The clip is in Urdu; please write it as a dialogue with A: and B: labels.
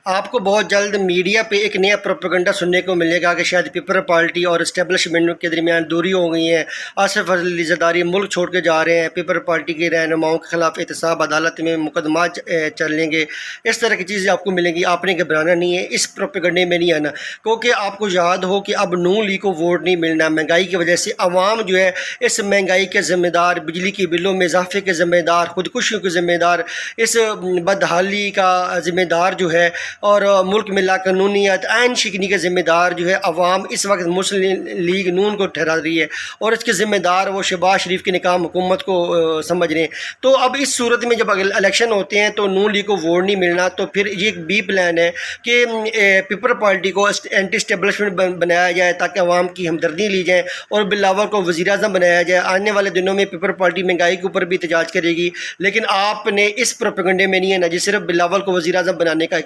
A: آپ کو بہت جلد میڈیا پہ ایک نیا پروپیگنڈا سننے کو ملے گا کہ شاید پیپل پارٹی اور اسٹیبلشمنٹ کے درمیان دوری ہو گئی ہے۔ آصف علی زرداری ملک چھوڑ کے جا رہے ہیں، پیپل پارٹی کے رہنماؤں کے خلاف احتساب، عدالت میں مقدمات چلیں گے، اس طرح کی چیزیں آپ کو ملیں گی۔ آپ نے گھبرانا نہیں ہے، اس پروپیگنڈے میں نہیں آنا، کیونکہ آپ کو یاد ہو کہ اب نون لیگ کو ووٹ نہیں ملنا۔ مہنگائی کی وجہ سے عوام جو ہے اس مہنگائی کے ذمہ دار، بجلی کی بلوں میں اضافے کے ذمہ دار، خودکشیوں کے ذمہ دار، اس بدحالی کا ذمہ دار جو ہے، اور ملک میں لا قانونیت عین شکنی کے ذمہ دار جو ہے عوام اس وقت مسلم لیگ نون کو ٹھہرا رہی ہے، اور اس کے ذمہ دار وہ شہباز شریف کی ناکام حکومت کو سمجھ رہے ہیں۔ تو اب اس صورت میں جب الیکشن ہوتے ہیں تو نون لیگ کو ووٹ نہیں ملنا، تو پھر یہ ایک بی پلان ہے کہ پیپل پارٹی کو اینٹی اسٹیبلشمنٹ بنایا جائے تاکہ عوام کی ہمدردی لی جائے، اور بلاول کو وزیر اعظم بنایا جائے۔ آنے والے دنوں میں پیپل پارٹی مہنگائی کے اوپر بھی احتجاج کرے گی، لیکن آپ نے اس پروپیگنڈے میں نہیں ہے نا جی، صرف بلاول کو وزیر اعظم بنانے کا